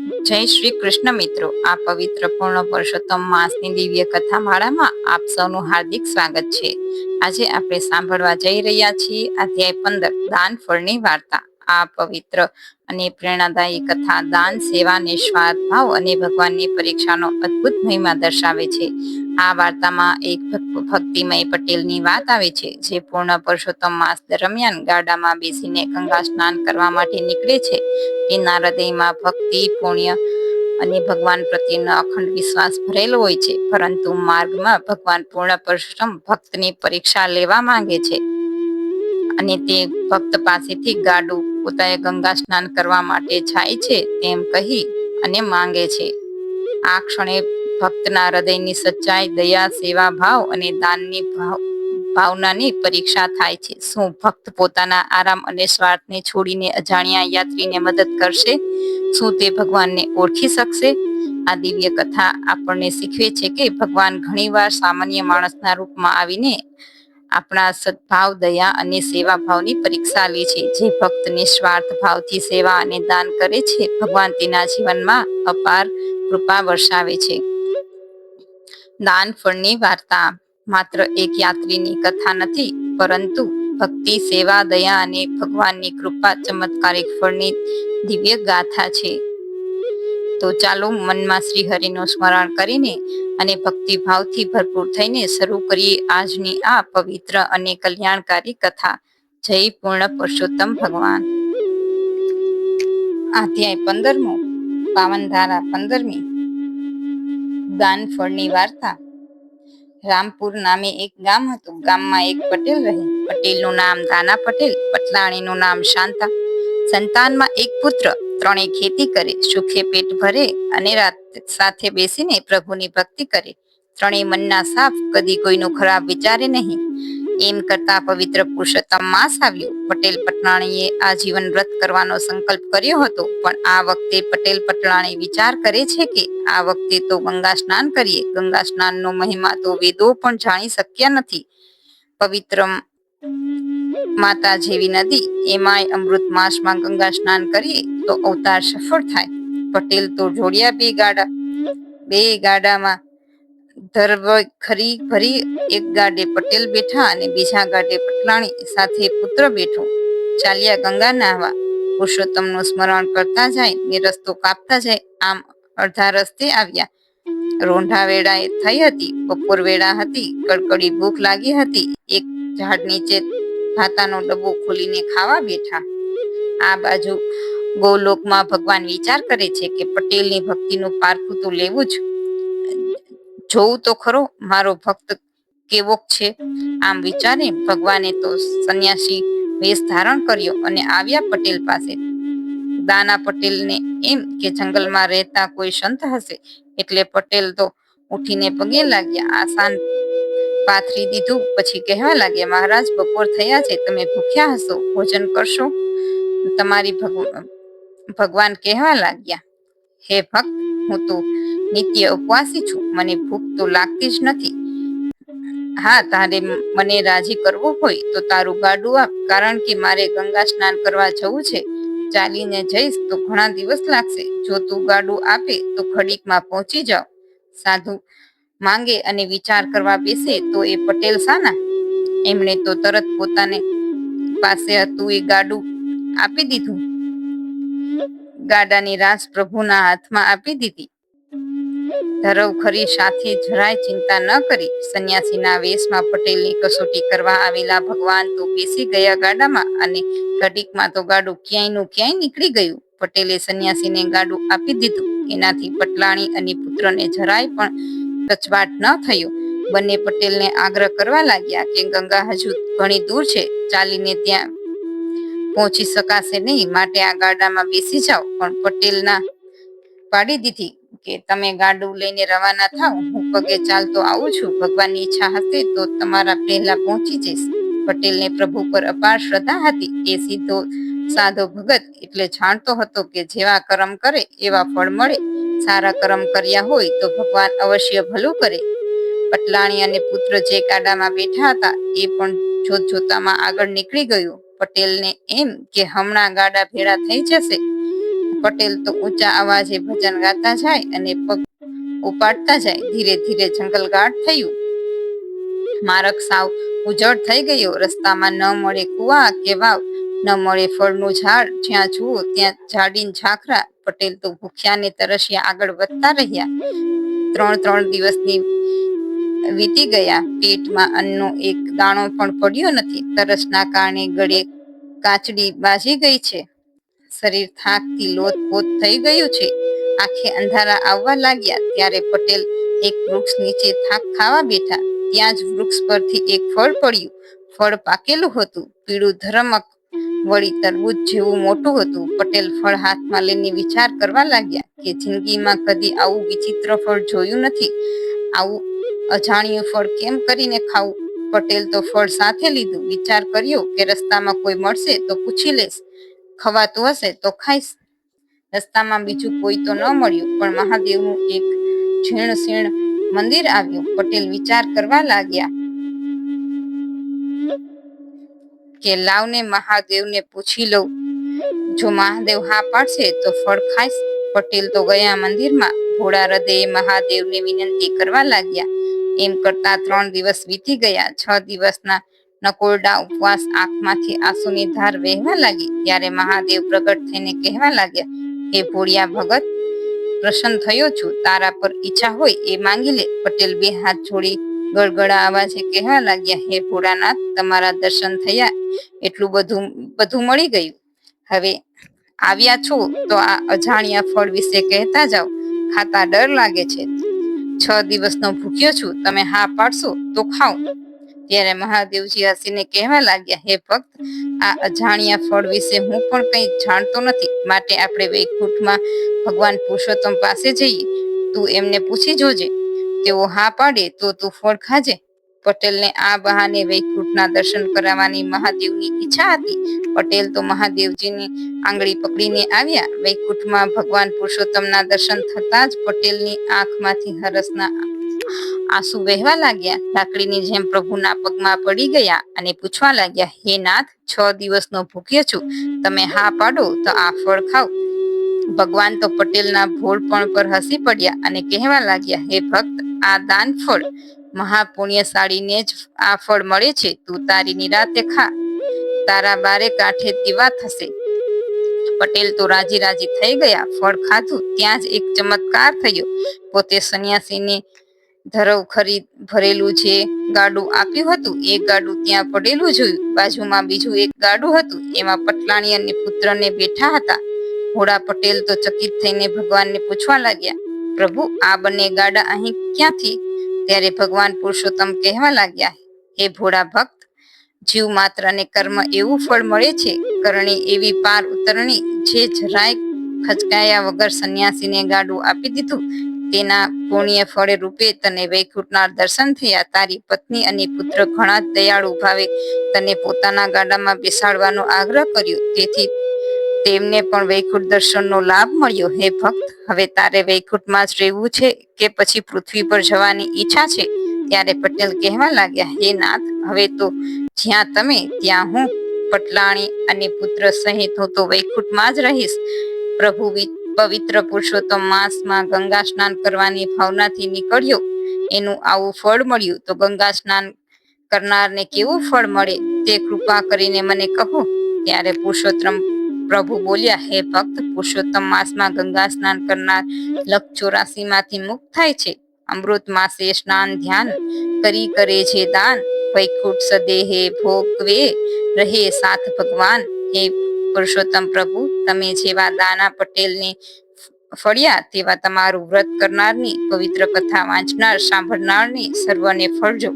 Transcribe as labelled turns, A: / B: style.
A: જય શ્રી કૃષ્ણ મિત્રો, આ પવિત્ર પૂર્ણ પુરુષોત્તમ માસની દિવ્ય કથા માળામાં આપ સૌનું હાર્દિક સ્વાગત છે। આજે આપણે સાંભળવા જઈ રહ્યા છીએ અધ્યાય 15 દાન ફળની વાર્તા। આ પવિત્ર અને પ્રેરણાદાયી કથા દાન, સેવા, નિસ્વાર્થ ભાવ અને ભગવાનની પરીક્ષાનો અદ્ભુત મહિમા દર્શાવે છે। આ વાર્તામાં એક ભક્તિમય પટેલની વાત આવે છે, જે પૂર્ણ પુરુષોત્તમ માસ દરમિયાન ગાડામાં બેસીને ગંગા સ્નાન કરવા માટે નીકળે છે। તેના હૃદયમાં ભક્તિ, પુણ્ય અને ભગવાન પ્રત્યેનો અખંડ વિશ્વાસ ભરેલો હોય છે, પરંતુ માર્ગમાં ભગવાન પૂર્ણ પુરુષોત્તમ ભક્તની પરીક્ષા લેવા માંગે છે અને તે ભક્ત પાસેથી ગાડું પોતાએ ગંગા સ્નાન કરવા માટે જાય છે તેમ કહી અને માંગે છે। આ ક્ષણે ભક્તના હૃદયની સચ્ચાઈ, દયા, સેવા ભાવ અને દાનની ભાવનાની પરીક્ષા થાય છે। શું ભક્ત પોતાના આરામ અને સ્વાર્થને છોડીને અજાણ્યા યાત્રીને મદદ કરશે? શું તે ભગવાનને ઓળખી શકશે? આ દિવ્ય કથા આપણને શીખવે છે કે ભગવાન ઘણીવાર સામાન્ય માણસના રૂપમાં આવીને આપણા સદભાવ, દયા અને સેવા ભાવની પરીક્ષા લે છે। જે ભક્ત નિસ્વાર્થ ભાવથી સેવા અને દાન કરે છે, ભગવાન તેના જીવનમાં અપાર કૃપા વર્ષાવે છે। દાન ફળની વાર્તા માત્ર એક યાત્રીની કથા નથી, પરંતુ ભક્તિ, સેવા, દયા અને ભગવાનની કૃપા ચમત્કારિક ફળની દિવ્ય ગાથા છે। તો ચાલો મનમાં શ્રી હરિનું સ્મરણ કરીને અને ભક્તિભાવથી ભરપૂર થઈને શરૂ કરીએ આજની આ પવિત્ર અને કલ્યાણકારી કથા। જય પૂર્ણ પુરુષોત્તમ ભગવાન। અધ્યાય 15મો, પાવનધારા 15મી, દાન ફળની વાર્તા। રામપુર નામે એક ગામ હતું। ગામમાં એક પટેલ રહે। પટેલનું નામ દાના પટેલ, પટલાણીનું નામ શાંતા। સંતાનમાં એક પુત્ર। ત્રણેય ખેતી કરે, સુખે પેટ ભરે અને રાત સાથે બેસીને પ્રભુની ભક્તિ કરે। ત્રણેય મનના સાફ, કદી કોઈનું ખરાબ વિચારે નહીં। એમ કરતા પવિત્ર પુરુષોત્તમ માસ આવ્યો। પટેલ પટલાણીએ આજીવન વ્રત કરવાનો સંકલ્પ કર્યો હતો, પણ આ વખતે પટેલ પટલાણી વિચાર કરે છે કે આ વખતે તો ગંગા સ્નાન કરીએ। ગંગા સ્નાનનો મહિમા તો વેદો પણ જાણી શક્યા નથી। પવિત્ર માતા જેવી નદી, એમાંય અમૃત માસમાં ગંગા સ્નાન કરીએ તો અવતાર સફળ થાય। પટેલ તો જોડ્યા બે ગાડામાં ધરવખરી ભરી એક ગાડે પટેલ બેઠા અને બીજા ગાડે પટલાણી સાથે પુત્ર બેઠો। ચાલ્યા ગંગા નાહવા। પુરુષોત્તમનું સ્મરણ કરતા જાય ને રસ્તો કાપતા જાય। આમ અડધા રસ્તે આવ્યા। રોંઢા વેળાએ થઈ હતી। બપોર વેળા હતી। કડકડી ભૂખ લાગી હતી। એક ઝાડ નીચે ભાતાનો ડબ્બો ખોલીને ખાવા બેઠા। આ બાજુ ગોલોકમાં ભગવાન વિચાર કરે છે કે પટેલની ભક્તિનું પારખું તો લેવું જ, જોવું તો ખરો મારો ભક્ત કેવોક છે। આમ વિચારી ભગવાને તો સંન્યાસી વેશ ધારણ કર્યો અને આવ્યા પટેલ પાસે। દાના પટેલને એમ કે જંગલમાં રહેતા કોઈ સંત હશે, એટલે પટેલ તો ઉઠીને પગે લાગ્યા। આસાન પાથરી દીધું, પછી કહેવા લાગ્યા, મહારાજ, બપોર થયા છે, તમે ભૂખ્યા હશો, ભોજન કરશો? તમારી ભગવાન કહેવા લાગ્યા, હે ભક્ત, હું તો નિત્ય ઉપવાસી છું, મને ભૂખ તો લાગતી જ નથી। હા, તારે મને રાજી કરવો હોય તો તારું ગાડું આપ, કારણ કે મારે ગંગા સ્નાન કરવા જવું છે। ચાલીને જઈશ તો ઘણા દિવસ લાગશે। જો તું ગાડું આપે તો ઘડીકમાં પહોંચી જાઉં। સાધુ માંગે અને વિચાર કરવા બેસે તો એ પટેલ શાના? એમણે તો તરત પોતાને પાસે હતું એ ગાડું આપી દીધું। ગાડાની રાસ પ્રભુના હાથમાં આપી દીધી। ધરવખરી સાથે જરાય ચિંતા ન કરી। સંન્યાસીના વેશમાં પટેલની કસોટી કરવા આવેલા ભગવાન તો બેસી ગયા ગાડામાં અને ઘડીકમાં તો ગાડું ક્યાંયનું ક્યાંય નીકળી ગયું। પટેલે સંન્યાસીને ગાડું આપી દીધું। એનાથી પટલાણી અને પુત્રને જરાય પણ કચવાટ ન થયો। બંને પટેલને આગ્રહ કરવા લાગ્યા કે ગંગા હજુ ઘણી દૂર છે, ચાલીને ત્યાં પહોંચી શકાશે નહીં, માટે આ ગાડામાં બેસી જાઓ। પણ પટેલ ના પાડી દીધી કે તમે ગાડું લઈને રવાના થાવ, હું પગે ચાલતો આવું છું। ભગવાનની ઈચ્છા હશે તો તમારા પહેલા પહોંચી જઈશ। પટેલને પ્રભુ પર અપાર શ્રદ્ધા હતી। એ સીધો સાધો ભગત, એટલે જાણતો હતો કે જેવા કર્મ કરે એવા ફળ મળે। સારા કર્મ કર્યા હોય તો ભગવાન અવશ્ય ભલું કરે। પટલાણી અને પુત્ર જે ગાડામાં બેઠા હતા એ પણ જોતજોતામાં આગળ નીકળી ગયું। પટેલને એમ કે હમણાં ગાડા ભેળા થઈ જશે, પટેલ તો ઊંચા અવાજે ભજન ગાતા જાય અને પગ ઉપાડતા જાય. ધીરે ધીરે જંગલગાટ થયું. માર્ગ સાવ ઉજળ થઈ ગયો. રસ્તામાં ન મળે કુવા કે વાવ, ન મળે ફળનું ઝાડ. જ્યાં જુઓ ત્યાં ઝાડીન ઝાખરા. પટેલ તો ભૂખ્યા ને તરસ્યા આગળ વધતા રહ્યા. 3 દિવસની વીતી ગયા. પેટમાં અન્નનો એક દાણો પણ પડ્યો નથી. તરસના કારણે ગળે કાચડી બાજી ગઈ છે. શરીર થાકથી લોથપોથ થઈ ગયું છે. આંખે અંધારા આવવા લાગ્યા. ત્યારે પટેલ એક વૃક્ષ નીચે થાક ખાવા બેઠા. ત્યાં જ વૃક્ષ પરથી એક ફળ પડ્યું. ફળ પાકેલું હતું, પીળું ધરમક, વળી તરબૂચ જેવું મોટું હતું. પટેલ ફળ હાથમાં લઈને વિચાર કરવા લાગ્યા કે જિંદગીમાં કદી આવું વિચિત્ર ફળ જોયું નથી. આવું અજાણ્યું ફળ કેમ કરીને ખાવું? પટેલ તો ફળ સાથે લીધું. વિચાર કર્યો કે રસ્તામાં કોઈ મળશે તો પૂછી લઈશ, ખવાતું હશે તો ખાઈશ. રસ્તામાં બીજું કોઈ તો ન મળ્યું, પણ મહાદેવનું એક ઝીણ મંદિર આવ્યું. પટેલ વિચાર કરવા લાગ્યા કે લાવને મહાદેવને પૂછી લઉં. જો મહાદેવ હા પાડશે તો ફળ ખાઈશ. પટેલ તો ગયા મંદિરમાં. ભોળા હૃદયે મહાદેવને વિનંતી કરવા લાગ્યા. એમ કરતા 3 દિવસ વીતી ગયા. 6 દિવસના નકોરડા ઉપવાસ. આંખમાંથી આંસુની ધાર વહેવા લાગી. ત્યારે મહાદેવ પ્રગટ થઈને કહેવા લાગ્યા, હે ભોળિયા ભગત, પ્રસન્ન થયો છું. તારા પર ઈચ્છા હોય એ માંગી લે. પટેલ 2 હાથ જોડી ગળગળા અવાજે કહેવા લાગ્યા, હે ભોળાનાથ, તમારા દર્શન થયા, એટલું બધું મળી ગયું. હવે આવ્યા છો તો આ અજાણ્યા ફળ વિશે કહેતા જાઓ. ખાતા ડર લાગે છે. 6 દિવસનો ભૂખ્યો છું. તમે હા પાડશો તો ખાઉં. ત્યારે મહાદેવજી હસીને કહેવા લાગ્યા, હે ભક્ત, આ અજાણ્યા ફળ વિશે હું પણ કંઈ જાણતો નથી. માટે આપણે વૈકુંઠમાં ભગવાન પુરુષોત્તમ પાસે જઈએ. તું એમને પૂછી જોજે. તેઓ હા પાડે તો તું ફળ ખાજે. પટેલને આ બહાને વૈકુંઠના દર્શન કરાવવાની મહાદેવની ઈચ્છા હતી. પટેલ તો મહાદેવજીની આંગળી પકડીને આવ્યા. વૈકુંઠમાં ભગવાન પુરુષોત્તમના દર્શન થતા જ પટેલની આંખમાંથી હરસના આંસુ વહેવા લાગ્યા. લાકડીની જેમ પ્રભુના પગમાં પડી ગયા અને પૂછવા લાગ્યા, હે નાથ, 6 દિવસનો ભૂખ્યો છું. તમે હા પાડો તો આ ફળ ખાવ. ભગવાન તો પટેલના ભોળપણ પર હસી પડ્યા અને કહેવા લાગ્યા, હે ભક્ત, આ દાન ફળ, મહાપુણ્યશાળીને જ આ ફળ મળે છે. તું તારી નિરાતે ખા. તારા બારે કાંઠે દીવા થશે. પટેલ તો રાજી થઈ ગયા. ફળ ખાધું. ત્યાં જ એક ચમત્કાર થયો. પોતે સંન્યાસીને ધરવ ભરેલું જે ગાડું આપ્યું હતું એ ગાડું ત્યાં પડેલું જોયું. બાજુમાં બીજું એક ગાડું હતું. એમાં પટલાણી અને પુત્રને બેઠા હતા. ભોળા પટેલ તો ચકિત થઈને ભગવાનને પૂછવા લાગ્યા, પ્રભુ, આ બંને ગાડા અહીં ક્યાંથી? ત્યારે ભગવાન પુરુષોત્તમ કહેવા લાગ્યા, હે ભોળા ભક્ત, જીવ માત્રને કર્મ એવું ફળ મળે છે, કરણી એવી પાર ઉતરણી, જે જરાય ખચકાયા વગર સંન્યાસીને ગાડું આપી દીધું. તેના પુણ્ય ફળ રૂપે તને વૈકુંઠના દર્શન થયા. તારી પત્ની અને પુત્ર ઘણા દયાળુ ભાવે તને પોતાના ગાડામાં બેસાડવાનો આગ્રહ કર્યો. તેથી તેમને પણ વૈકુંઠ દર્શનનો લાભ મળ્યો. હે ભક્ત, હવે તારે વૈકુંઠમાં જ રહેવું છે કે પછી પૃથ્વી પર જવાની ઈચ્છા છે? ત્યારે પટેલ કહેવા લાગ્યા, હે નાથ, હવે તો જ્યાં તમે ત્યાં હું. પટલાણી અને પુત્ર સહિત હું તો વૈકુંઠમાં જ રહીશ. પ્રભુ પવિત્ર પુરુષોત્તમ માસમાં ગંગા સ્નાન કરવાની ભાવનાથી નીકળ્યો. એનું આવું ફળ મળ્યું તો ગંગા સ્નાન કરનારને કેવું ફળ મળે તે કૃપા કરીને મને કહો. ત્યારે પુરુષોત્તમ પ્રભુ બોલ્યા, હે ભક્ત, પુરુષોત્તમ માસમાં ગંગા સ્નાન કરનાર લખ 84 માંથી મુક્ત થાય છે. અમૃત માસે સ્નાન ધ્યાન કરી કરે છે દાન. વૈકુંઠ સદેહે ભોગવે રહે સાથ ભગવાન. હે પુરુષોત્તમ પ્રભુ, તમે જેવા દાના પટેલને ફળ્યા તેવા તમારું વ્રત કરનારની, પવિત્ર કથા વાંચનાર સાંભળનારની સર્વને ફળજો.